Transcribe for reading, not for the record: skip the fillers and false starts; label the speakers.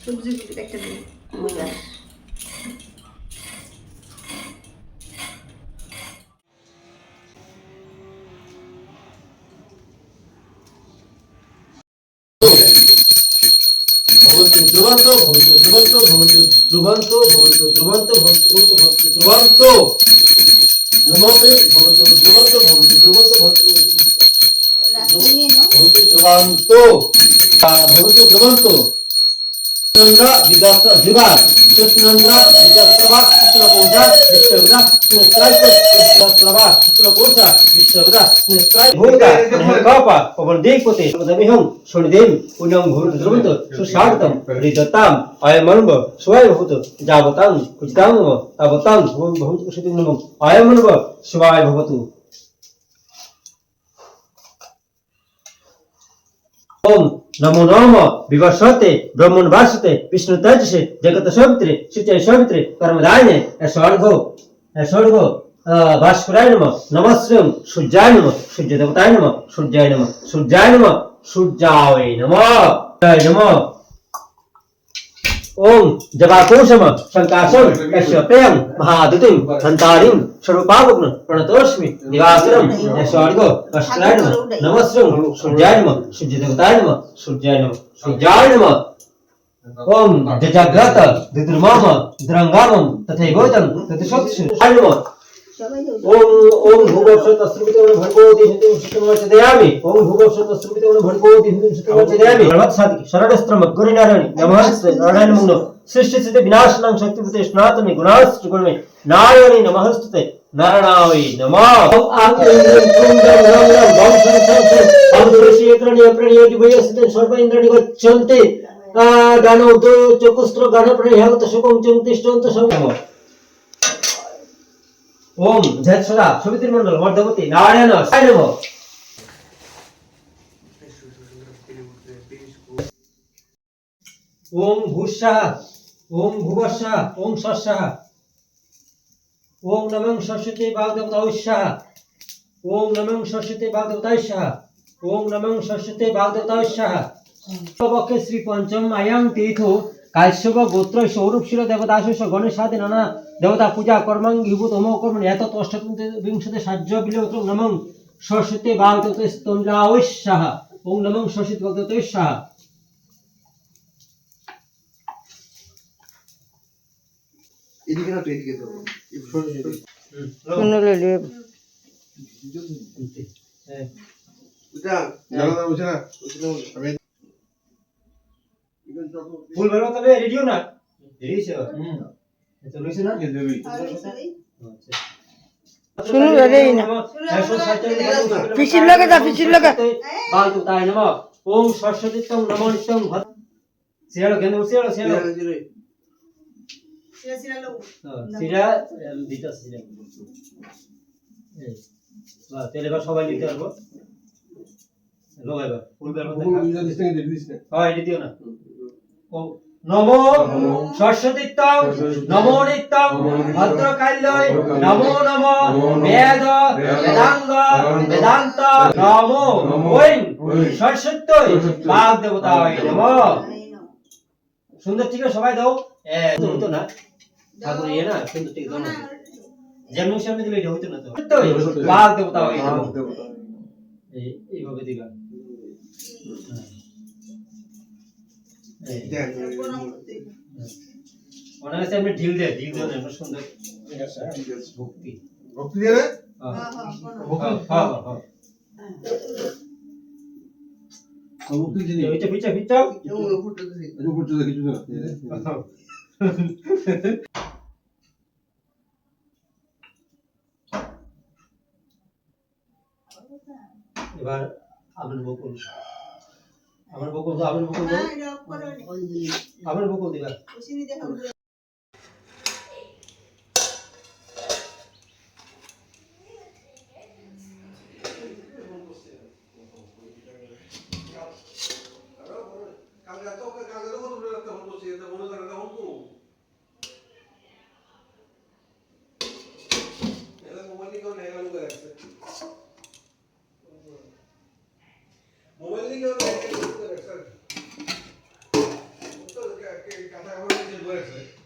Speaker 1: সবজি কুটি একটা দিই বুঝা ओम नमो नमः विवस्वते ब्रह्मण वासुते विष्णु तेजसे जगत सवित्रे शुचि सवित्रे कर्मदायिने स्वर्ग भास्कराय नमः नमस्ते सूर्याय नमः सूर्य देवताय नमः सूर्याय नमः सूर्याय नमः सूर्याय नमः ओम जबाकोशम शंकाशम यश्वप्रियं महादुतिं हंतारिं स्वरूपावग्न प्रणतोस्मि दिवाकरं यस्वर्गो भास्कराय नमः नमस्ते सूर्याय नमः सूर्य देवताय नमः सूर्याय नमः ओम जजाग्रत दिद्रमाम द्रंगामं तथैवोतं तत्सत्सुराय नमः ओम भूगोपसतस्रुवितोन भर्गोति हिंदुं सुतमर्चयामि ओम भूगोपसतस्रुवितोन भर्गोति हिंदुं सुतमर्चयामि सर्वसाधि शरणस्त्रम गुरुनारायण नमस्ते नारायण मुनो सृष्टि स्थिति विनाशनं शक्तिपते स्नातने गुणाश्च गुणमे नारायणे नमस्ते नारायणाय नमः ओम आं क्लीं क्रूं रं रं रं भं सं सं सं हम दृश्य प्रणीय दिवयस्ते सर्व इंद्राणि गच्छन्ति गानो दो चकुस्त्र गानो प्रणीयत सुखं चिंतिष्ठन्त संगम ओम जय सदा सुमित्र मंडल मध्यवती नारायण साय नमः ओम भूषः ओम भुवस्सः ओम सस्सः ओम नमः सरस्वती वाग्देवतायस्सः ओम नमः सरस्वती वाग्देवतायस्सः ओम नमः सरस्वती वाग्देवतायस्सः पक्षे श्री पंचम आयाम तीर्थो काश्यप गोत्र सौरभशील देवदासस्य गणेशादि नाना देवता पूजा कर्मांगीभूत होम कर्म एत अष्टविंशति साज्य विलोक नमः सरस्वती वाग्देवतायस्सः ओम नमः सरस्वती वाग्देवतायस्सः
Speaker 2: এদিকে না তো এদিকে তো
Speaker 1: শুনে লইলে
Speaker 2: এটা জানা বুঝে না আমি
Speaker 3: ফুল বের তবে রেডিও না রেডিও তো রইছে না
Speaker 1: শুনু রে না পিছির লগে
Speaker 3: বালু তাই নম ওম সরস্বতীতং নমো নিত্যং ভদ সিরালো কেন সিরালো সিরা দিতা সিরা এই বা তেলে বা সবাই নিতে পারবো লগাইবা ফুল বের হয় এটি দিও না ও নমো সরস্বতীতং নমো নিত্যং ভদ্রকাল্যৈ নমো নমঃ বেদ বেদাঙ্গ বেদান্ত নমো ওং সরস্বত্যৈ বাগদেবতায় নমঃ সুন্দর ঠিক সবাই দাও তো না ঠাকুর ইয়ে না সুন্দর ঠিক দাও না যেমন সামনে দিলে এটা হইতো না তো বাগদেবতায় নমঃ এইভাবে দিবা মনে হচ্ছে আপনি ঢিল দেন আমরা সুন্দর ভক্তি
Speaker 2: ভক্তি দিয়ে না
Speaker 3: হ্যাঁ
Speaker 2: ভক্তি দিয়ে
Speaker 3: ওইটা পিছা
Speaker 2: ফুটতে কিছু না
Speaker 3: এবার আমার বকুল দিবা
Speaker 2: মোবাইল নিয়ে বই আছে